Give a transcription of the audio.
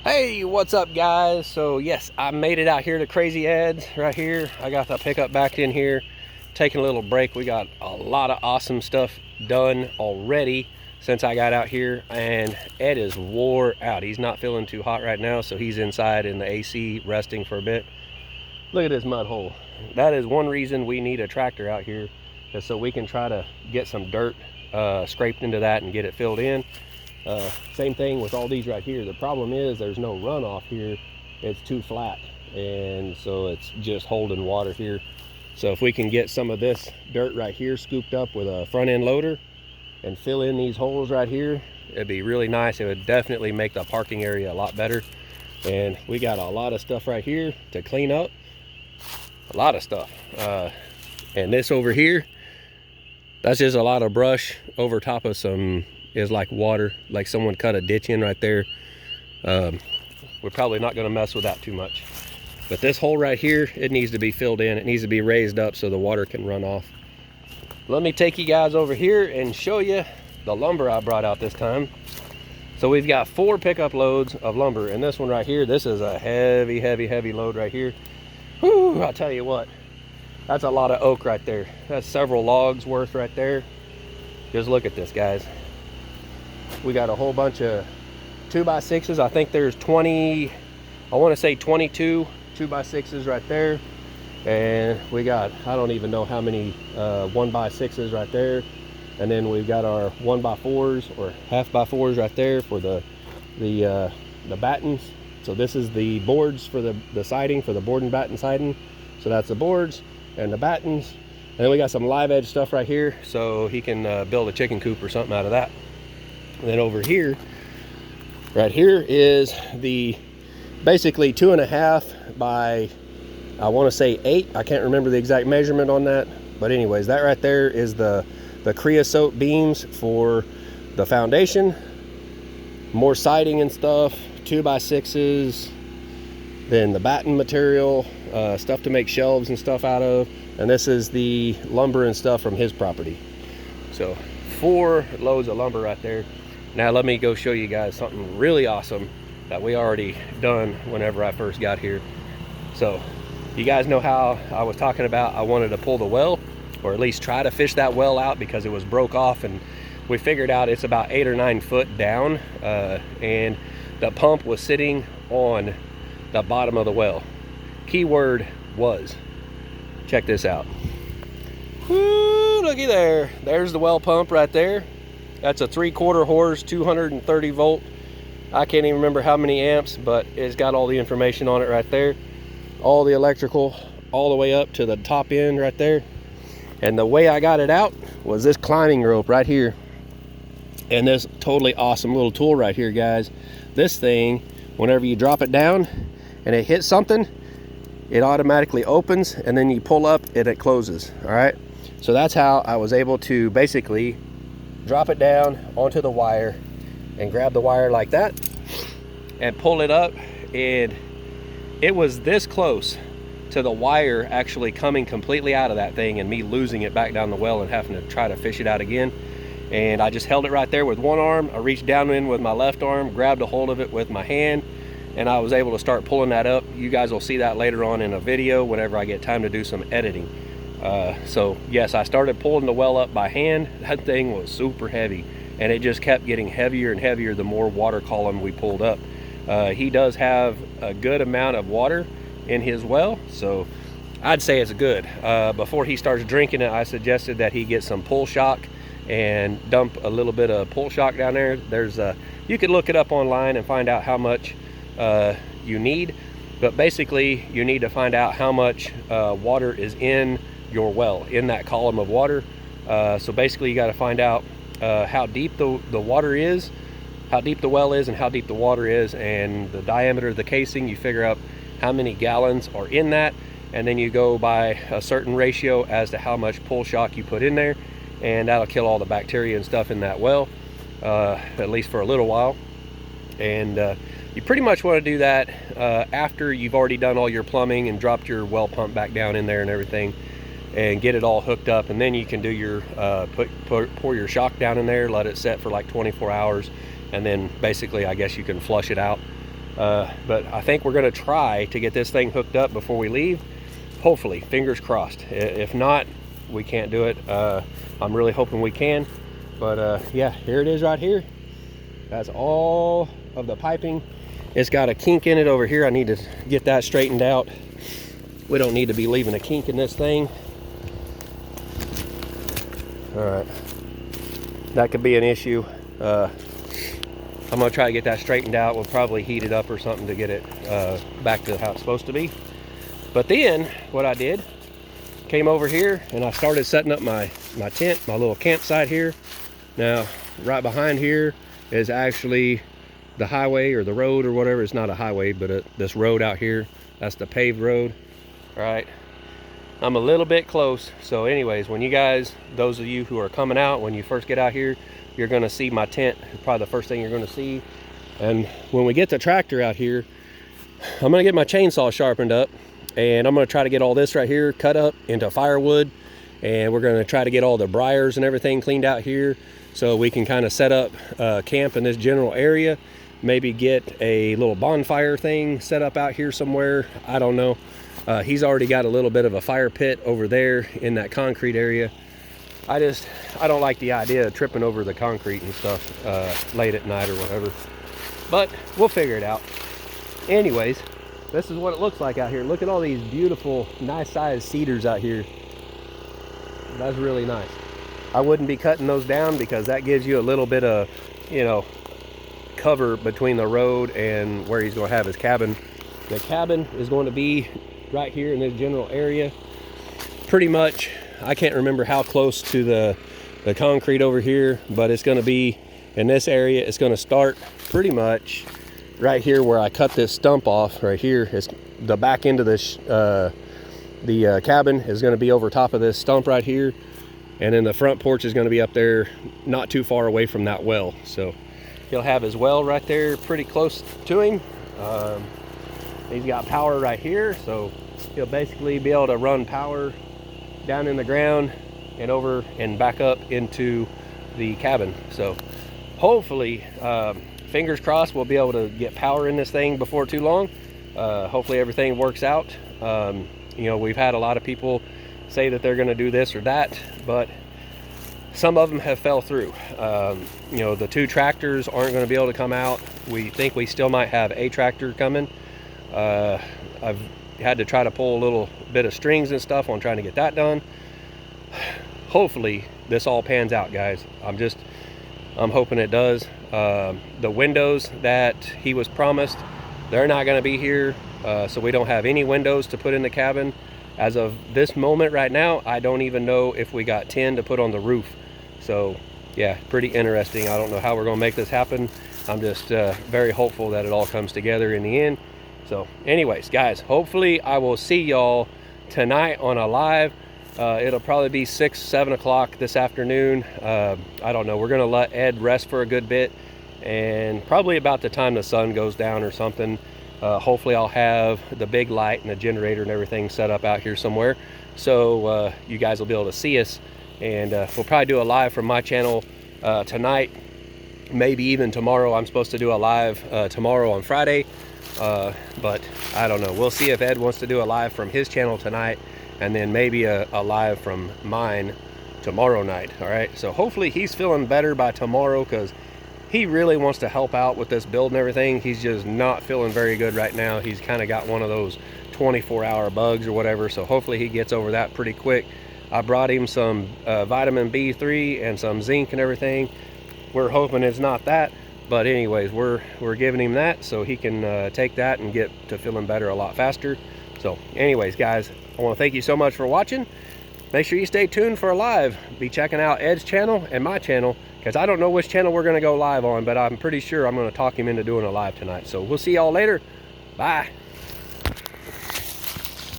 Hey, what's up guys? So yes, I made it out here to Crazy Ed's right here. I got the pickup back in here, taking a little break. We got a lot of awesome stuff done already since I got out here, and Ed is wore out. He's not feeling too hot right now, so he's inside in the AC resting for a bit. Look at this mud hole. That is one reason we need a tractor out here, is so we can try to get some dirt scraped into that and get it filled in. Same thing with all these right here. The problem is there's no runoff here. It's too flat, and so it's just holding water here. So if we can get some of this dirt right here scooped up with a front end loader and fill in these holes right here, it'd be really nice. It would definitely make the parking area a lot better. And we got a lot of stuff right here to clean up, a lot of stuff. And this over here, that's just a lot of brush over top of some is like water, like someone cut a ditch in right there. We're probably not going to mess with that too much, but this hole right here, it needs to be filled in. It needs to be raised up so the water can run off. Let me take you guys over here and show you the lumber I brought out this time. So we've got 4 pickup loads of lumber, and this one right here, this is a heavy load right here. Whew, I'll tell you what, that's a lot of oak right there. That's several logs worth right there. Just look at this, guys. We got a whole bunch of 2x6s. I think there's 20, I want to say 22 2x6s right there. And we got, I don't even know how many 1x6s right there. And then we've got our 1x4s or half-by-4s right there for the battens. So this is the boards for the siding, for the board and batten siding. So that's the boards and the battens. And then we got some live edge stuff right here, so he can build a chicken coop or something out of that. And then over here, right here is the basically 2.5 by, I want to say 8. I can't remember the exact measurement on that, but anyways, that right there is the creosote beams for the foundation, more siding and stuff, 2x6s, then the batten material, stuff to make shelves and stuff out of, and this is the lumber and stuff from his property. So 4 loads of lumber right there. Now let me go show you guys something really awesome that we already done whenever I first got here. So you guys know how I was talking about I wanted to pull the well, or at least try to fish that well out, because it was broke off, and we figured out it's about 8 or 9 foot down, and the pump was sitting on the bottom of the well. Keyword was, check this out. Woo, looky there. There's the well pump right there. That's a 3/4 horse, 230 volt. I can't even remember how many amps, but it's got all the information on it right there. All the electrical, all the way up to the top end right there. And the way I got it out was this climbing rope right here. And this totally awesome little tool right here, guys. This thing, whenever you drop it down and it hits something, it automatically opens, and then you pull up and it closes. All right, so that's how I was able to basically drop it down onto the wire and grab the wire like that and pull it up, and it was this close to the wire actually coming completely out of that thing and me losing it back down the well and having to try to fish it out again. And I just held it right there with one arm. I reached down in with my left arm, grabbed a hold of it with my hand, and I was able to start pulling that up. You guys will see that later on in a video whenever I get time to do some editing. So yes, I started pulling the well up by hand. That thing was super heavy, and it just kept getting heavier and heavier the more water column we pulled up. He does have a good amount of water in his well, so I'd say it's good. Before he starts drinking it, I suggested that he get some pull shock and dump a little bit of pull shock down there. There's you could look it up online and find out how much you need, but basically you need to find out how much water is in your well, in that column of water. So basically you got to find out how deep the water is, how deep the well is, and how deep the water is, and the diameter of the casing. You figure out how many gallons are in that, and then you go by a certain ratio as to how much pull shock you put in there, and that'll kill all the bacteria and stuff in that well, at least for a little while. And you pretty much want to do that after you've already done all your plumbing and dropped your well pump back down in there and everything, and get it all hooked up, and then you can do your pour your shock down in there, let it set for like 24 hours, and then basically I guess you can flush it out But I think we're going to try to get this thing hooked up before we leave. Hopefully, fingers crossed. If not, we can't do it. I'm really hoping we can. But yeah, here it is right here. That's all of the piping. It's got a kink in it over here. I need to get that straightened out. We don't need to be leaving a kink in this thing. All right, that could be an issue. I'm gonna try to get that straightened out. We'll probably heat it up or something to get it back to how it's supposed to be. But then what I did, came over here and I started setting up my tent, my little campsite here. Now, right behind here is actually the highway or the road or whatever. It's not a highway, but this road out here, that's the paved road. All right, I'm a little bit close. So anyways, when you guys, those of you who are coming out, when you first get out here, you're gonna see my tent, probably the first thing you're gonna see. And when we get the tractor out here, I'm gonna get my chainsaw sharpened up and I'm gonna try to get all this right here cut up into firewood. And we're gonna try to get all the briars and everything cleaned out here so we can kind of set up camp in this general area. Maybe get a little bonfire thing set up out here somewhere. I don't know. He's already got a little bit of a fire pit over there in that concrete area. I don't like the idea of tripping over the concrete and stuff late at night or whatever. But we'll figure it out. Anyways, this is what it looks like out here. Look at all these beautiful, nice sized cedars out here. That's really nice. I wouldn't be cutting those down because that gives you a little bit of, you know, cover between the road and where he's going to have his cabin. The cabin is going to be right here in this general area. Pretty much, I can't remember how close to the concrete over here, but it's going to be in this area. It's going to start pretty much right here where I cut this stump off. Right here is the back end of this the cabin is going to be over top of this stump right here, and then the front porch is going to be up there not too far away from that well. So he'll have his well right there pretty close to him. He's got power right here, so he'll basically be able to run power down in the ground and over and back up into the cabin. So hopefully, fingers crossed, we'll be able to get power in this thing before too long. Hopefully everything works out. You know, we've had a lot of people say that they're going to do this or that, but some of them have fell through. You know, the 2 tractors aren't going to be able to come out. We think we still might have a tractor coming. I've had to try to pull a little bit of strings and stuff on trying to get that done. Hopefully this all pans out, guys. I'm hoping it does. The windows that he was promised, they're not going to be here. So we don't have any windows to put in the cabin. As of this moment right now, I don't even know if we got 10 to put on the roof. So yeah, pretty interesting. I don't know how we're going to make this happen. I'm just very hopeful that it all comes together in the end. So anyways, guys, hopefully I will see y'all tonight on a live. It'll probably be 6, 7 o'clock this afternoon. I don't know. We're going to let Ed rest for a good bit, and probably about the time the sun goes down or something, hopefully I'll have the big light and the generator and everything set up out here somewhere, so you guys will be able to see us. And we'll probably do a live from my channel tonight, maybe even tomorrow. I'm supposed to do a live tomorrow on Friday, but I don't know. We'll see if Ed wants to do a live from his channel tonight, and then maybe a live from mine tomorrow night. All right, so hopefully he's feeling better by tomorrow, because he really wants to help out with this build and everything. He's just not feeling very good right now. He's kind of got one of those 24-hour bugs or whatever, so hopefully he gets over that pretty quick. I brought him some vitamin B3 and some zinc and everything. We're hoping it's not that, but anyways, we're giving him that so he can take that and get to feeling better a lot faster. So anyways, guys, I want to thank you so much for watching. Make sure you stay tuned for a live. Be checking out Ed's channel and my channel, because I don't know which channel we're going to go live on, but I'm pretty sure I'm going to talk him into doing a live tonight. So we'll see y'all later. Bye.